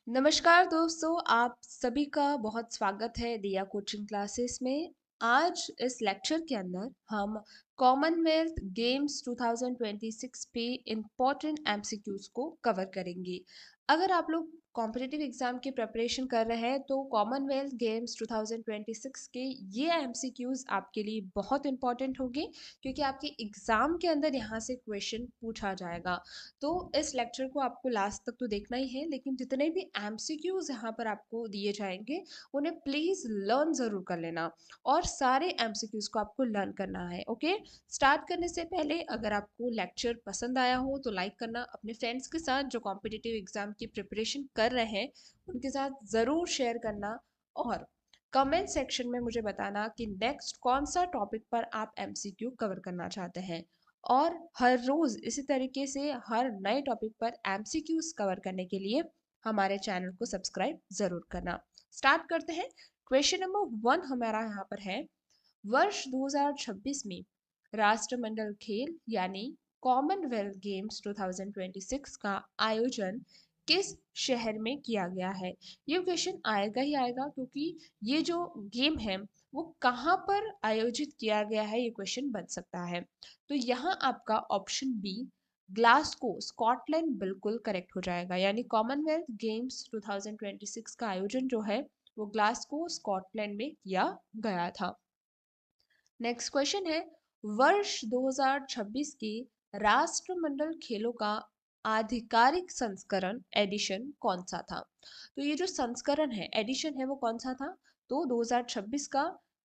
नमस्कार दोस्तों, आप सभी का बहुत स्वागत है दिया कोचिंग क्लासेस में। आज इस लेक्चर के अंदर हम कॉमनवेल्थ गेम्स 2026 पे इम्पोर्टेंट एमसीक्यूज को कवर करेंगे। अगर आप लोग कॉम्पिटिटिव एग्जाम की प्रिपरेशन कर रहे हैं तो कॉमनवेल्थ गेम्स 2026 के ये एमसीक्यूज आपके लिए बहुत इंपॉर्टेंट होंगे, क्योंकि आपके एग्जाम के अंदर यहाँ से क्वेश्चन पूछा जाएगा। तो इस लेक्चर को आपको लास्ट तक तो देखना ही है, लेकिन जितने भी एमसीक्यूज यहाँ पर आपको दिए जाएंगे उन्हें प्लीज लर्न जरूर कर लेना, और सारे एमसीक्यूज को आपको लर्न करना है। ओके, स्टार्ट करने से पहले अगर आपको लेक्चर पसंद आया हो तो लाइक करना, अपने फ्रेंड्स के साथ जो कॉम्पिटिटिव एग्जाम की प्रिपरेशन कर रहे हैं उनके साथ जरूर शेयर करना, और कमेंट सेक्शन में मुझे बताना कि नेक्स्ट कौन सा टॉपिक पर आप एमसीक्यू कवर करना चाहते हैं। और हर रोज इसी तरीके से हर नए टॉपिक पर एमसीक्यूज कवर करने के लिए हमारे चैनल को सब्सक्राइब जरूर करना। स्टार्ट करते हैं। क्वेश्चन नंबर 1 हमारा यहाँ पर है, वर्ष 2026 में राष्ट्रमंडल खेल यानी कॉमनवेल्थ गेम्स 2026 का आयोजन किस शहर में किया गया है। ये क्वेश्चन आएगा ही आएगा, क्योंकि ये जो गेम है वो कहाँ पर आयोजित किया गया है, ये क्वेश्चन बन सकता है। तो यहाँ आपका ऑप्शन बी ग्लासगो स्कॉटलैंड बिल्कुल करेक्ट हो जाएगा, यानी कॉमनवेल्थ गेम्स 2026 का आयोजन जो है वो ग्लासगो स्कॉटलैंड में किया गया था। नेक्स्ट क्वेश्चन है, वर्ष 2026 के राष्ट्रमंडल खेलों का आधिकारिक संस्करण एडिशन कौन सा था। तो ये जो संस्करण है, एडिशन है, वो कौन सा था। तो 2026 का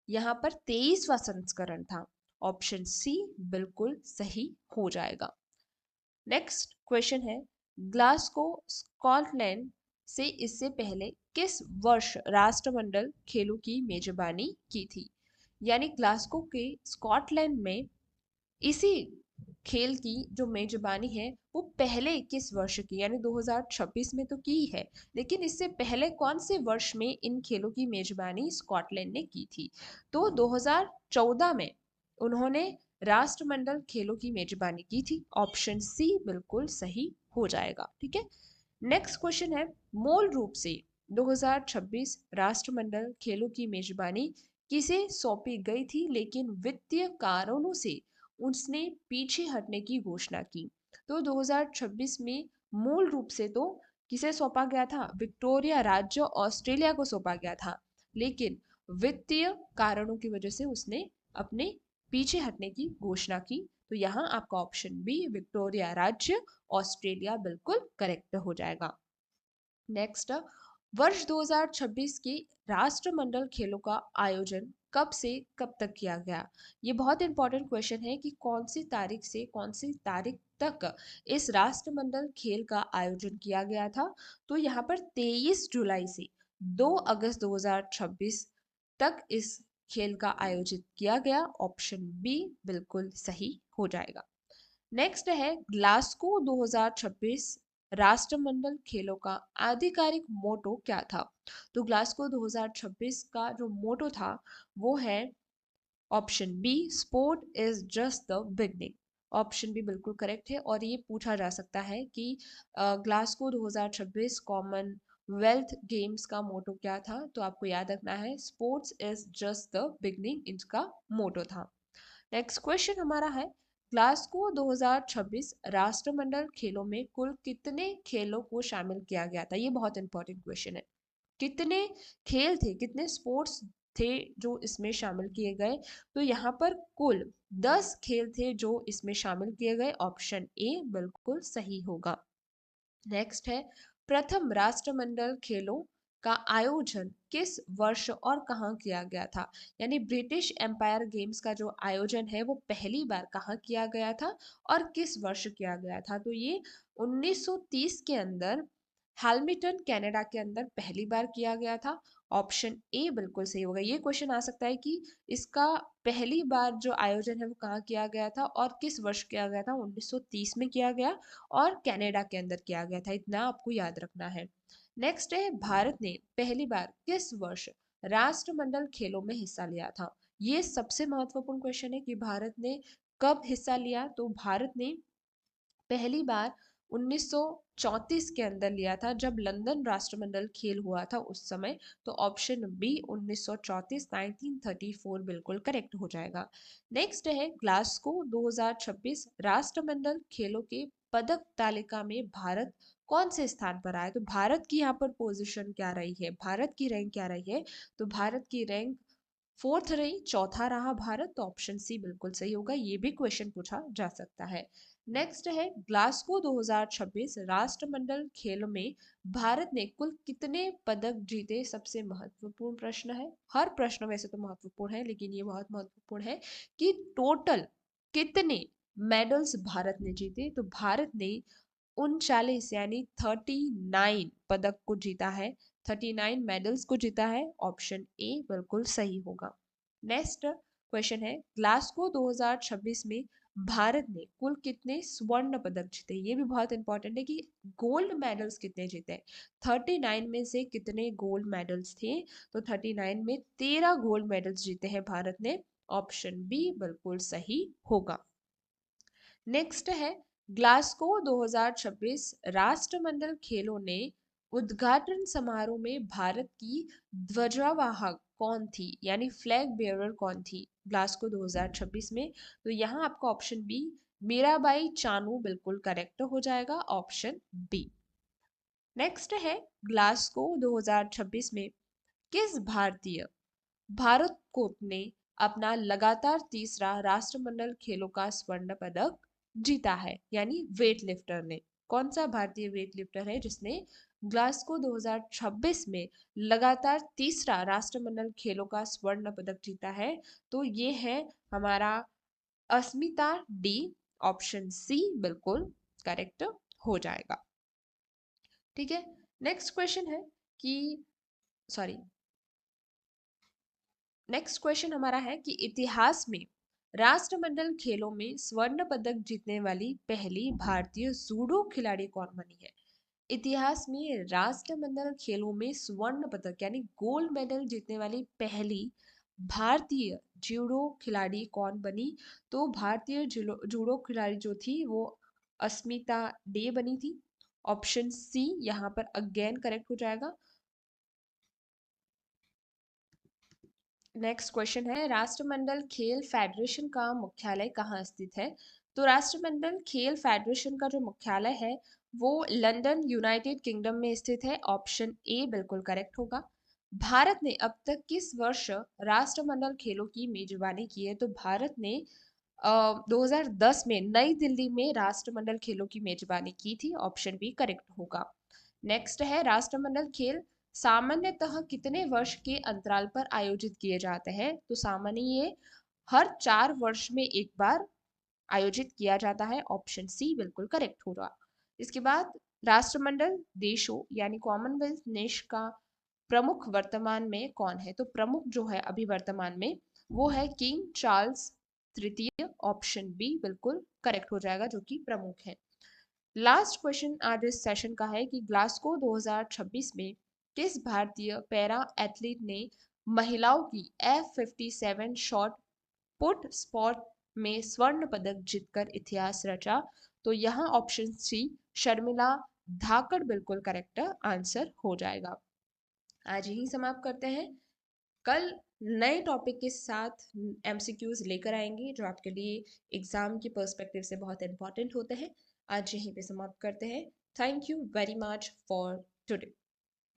यहाँ पर 23वां संस्करण था। ऑप्शन सी बिल्कुल सही हो जाएगा। नेक्स्ट क्वेश्चन है, ग्लासगो स्कॉटलैंड से इससे पहले किस वर्ष राष्ट्रमंडल खेलों की मेजबानी की थी। यानी ग्लासगो के स्कॉटलैंड में इसी खेल की जो मेजबानी है वो पहले किस वर्ष की, यानी 2026 में तो की है, लेकिन इससे पहले कौन से वर्ष में इन खेलों की मेजबानी स्कॉटलैंड ने की थी। तो 2014 में उन्होंने राष्ट्रमंडल खेलों की मेजबानी की थी। ऑप्शन सी बिल्कुल सही हो जाएगा। ठीक है, नेक्स्ट क्वेश्चन है, मूल रूप से 2026 राष्ट्रमंडल खेलों की मेजबानी किसे सौंपी गई थी, लेकिन वित्तीय कारणों से उसने पीछे हटने की घोषणा की। तो 2026 में मूल रूप से तो किसे सौंपा गया था, विक्टोरिया राज्य ऑस्ट्रेलिया को सौंपा गया था, लेकिन वित्तीय कारणों की वजह से उसने अपने पीछे हटने की घोषणा की। तो यहाँ आपका ऑप्शन बी विक्टोरिया राज्य ऑस्ट्रेलिया बिल्कुल करेक्ट हो जाएगा। नेक्स्ट, वर्ष 2026 के राष्ट्रमंडल खेलों का आयोजन कब से कब तक किया गया। ये बहुत इंपॉर्टेंट क्वेश्चन है कि कौन सी तारीख से कौन सी तारीख तक इस राष्ट्रमंडल खेल का आयोजन किया गया था। तो यहाँ पर 23 जुलाई से 2 अगस्त 2026 तक इस खेल का आयोजित किया गया। ऑप्शन बी बिल्कुल सही हो जाएगा। नेक्स्ट है, ग्लासगो 2026 राष्ट्रमंडल खेलों का आधिकारिक मोटो क्या था। तो ग्लासगो 2026 का जो मोटो था वो है option B sport is just the beginning. Option B बिल्कुल करेक्ट है, और ये पूछा जा सकता है कि ग्लासगो 2026 कॉमनवेल्थ गेम्स का मोटो क्या था। तो आपको याद रखना है sports is just the beginning इनका मोटो था। नेक्स्ट क्वेश्चन हमारा है, ग्लासगो 2026 राष्ट्रमंडल खेलों में कुल कितने खेलों को शामिल किया गया था। ये बहुत इंपॉर्टेंट क्वेश्चन है। कितने खेल थे, कितने स्पोर्ट्स थे जो इसमें शामिल किए गए। तो यहाँ पर कुल 10 खेल थे जो इसमें शामिल किए गए। ऑप्शन ए बिल्कुल सही होगा। नेक्स्ट है, प्रथम राष्ट्रमंडल खेलों का आयोजन किस वर्ष और कहाँ किया गया था। यानी ब्रिटिश एम्पायर गेम्स का जो आयोजन है वो पहली बार कहाँ किया गया था और किस वर्ष किया गया था। तो ये 1930 के अंदर हैमिल्टन कनाडा के अंदर पहली बार किया गया था। ऑप्शन ए बिल्कुल सही होगा। ये क्वेश्चन आ सकता है कि इसका पहली बार जो आयोजन है वो कहाँ किया गया था और किस वर्ष किया गया था। 1930 में किया गया और कनाडा के अंदर किया गया था, इतना आपको याद रखना है। नेक्स्ट है, भारत ने पहली बार किस वर्ष राष्ट्रमंडल खेलों में हिस्सा लिया था। ये सबसे महत्वपूर्ण क्वेश्चन है कि भारत ने कब हिस्सा लिया। तो भारत ने पहली बार 1934 के अंदर लिया था, जब लंदन राष्ट्रमंडल खेल हुआ था उस समय। तो ऑप्शन बी 1934, 1934 बिल्कुल करेक्ट हो जाएगा। नेक्स्ट है ग्लासगो 2026 राष्ट्रमंडल खेलों के पदक तालिका में भारत कौन से स्थान पर आया। तो भारत की यहाँ पर पोजीशन क्या रही है, भारत की रैंक क्या रही है। तो भारत की रैंक फोर्थ रही, चौथा रहा भारत। तो ऑप्शन सी बिल्कुल सही होगा, ये भी क्वेश्चन पूछा जा सकता है। नेक्स्ट है ग्लासगो 2026 राष्ट्रमंडल खेलों में भारत ने कुल कितने पदक जीते। सबसे महत्वपूर्ण प्रश्न है, हर प्रश्न वैसे तो महत्वपूर्ण है लेकिन ये बहुत महत्वपूर्ण है कि टोटल कितने मेडल्स भारत ने जीते। तो भारत ने 39 यानी 39 पदक को जीता है, 39 मेडल्स को जीता है। ऑप्शन ए बिल्कुल सही होगा। नेक्स्ट क्वेश्चन है ग्लासगो 2026 में भारत ने कुल कितने स्वर्ण पदक जीते। ये भी बहुत इंपॉर्टेंट है कि गोल्ड मेडल्स कितने जीते। 39 में से कितने गोल्ड मेडल्स थे। तो 39 में 13 गोल्ड मेडल्स जीते हैं भारत ने। ऑप्शन बी बिल्कुल सही होगा। नेक्स्ट है ग्लासगो 2026 राष्ट्रमंडल खेलों ने उद्घाटन समारोह में भारत की ध्वजावाहक कौन थी, यानी फ्लैग बेयरर कौन थी ग्लासगो 2026 में। तो यहाँ आपका ऑप्शन बी मीराबाई चानू बिल्कुल करेक्ट हो जाएगा, ऑप्शन बी। नेक्स्ट है ग्लासगो 2026 में किस भारतीय भारत कोट ने अपना लगातार तीसरा राष्ट्रमंडल खेलों का स्वर्ण पदक जीता है, यानी वेट लिफ्टर ने। कौन सा भारतीय वेट लिफ्टर है जिसने ग्लासगो 2026 में लगातार तीसरा राष्ट्रमंडल खेलों का स्वर्ण पदक जीता है। तो ये है हमारा अस्मिता डी, ऑप्शन सी बिल्कुल करेक्ट हो जाएगा। ठीक है, नेक्स्ट क्वेश्चन है कि सॉरी नेक्स्ट क्वेश्चन हमारा है कि इतिहास में राष्ट्रमंडल खेलों में स्वर्ण पदक जीतने वाली पहली भारतीय जूडो खिलाड़ी कौन बनी है। इतिहास में राष्ट्रमंडल खेलों में स्वर्ण पदक यानी गोल्ड मेडल जीतने वाली पहली भारतीय जूडो खिलाड़ी कौन बनी। तो भारतीय जूडो खिलाड़ी जो थी वो अस्मिता डे बनी थी। ऑप्शन सी यहाँ पर अगेन करेक्ट हो जाएगा। नेक्स्ट क्वेश्चन है राष्ट्रमंडल खेल फेडरेशन का मुख्यालय कहाँ स्थित है। तो राष्ट्रमंडल खेल फेडरेशन का जो मुख्यालय है वो लंदन यूनाइटेड किंगडम में स्थित है। ऑप्शन ए बिल्कुल करेक्ट होगा। भारत ने अब तक किस वर्ष राष्ट्रमंडल खेलों की मेजबानी की है। तो भारत ने 2010 में नई दिल्ली में राष्ट्रमंडल खेलों की मेजबानी की थी। ऑप्शन बी करेक्ट होगा। नेक्स्ट है राष्ट्रमंडल खेल सामान्यतः कितने वर्ष के अंतराल पर आयोजित किए जाते हैं। तो सामान्य ये हर 4 वर्ष में एक बार आयोजित किया जाता है। ऑप्शन सी बिल्कुल करेक्ट होगा। इसके बाद राष्ट्रमंडल देशों यानी कॉमनवेल्थ देश का प्रमुख वर्तमान में कौन है। तो प्रमुख जो है अभी वर्तमान में वो है किंग चार्ल्स तृतीय। ऑप्शन बी बिल्कुल करेक्ट हो जाएगा, जो कि प्रमुख है। लास्ट क्वेश्चन आज इस सेशन का है कि ग्लासगो 2026 में किस भारतीय पैरा एथलीट ने महिलाओं की F57 शॉट पुट स्पॉट में स्वर्ण पदक जीतकर इतिहास रचा। तो यहाँ ऑप्शन सी शर्मिला धाकड़ बिल्कुल करेक्ट आंसर हो जाएगा। आज यही समाप्त करते हैं। कल नए टॉपिक के साथ एमसीक्यूज लेकर आएंगे जो आपके लिए एग्जाम के पर्सपेक्टिव से बहुत इंपॉर्टेंट होते हैं। आज यहीं पे समाप्त करते हैं। Thank you very much for today.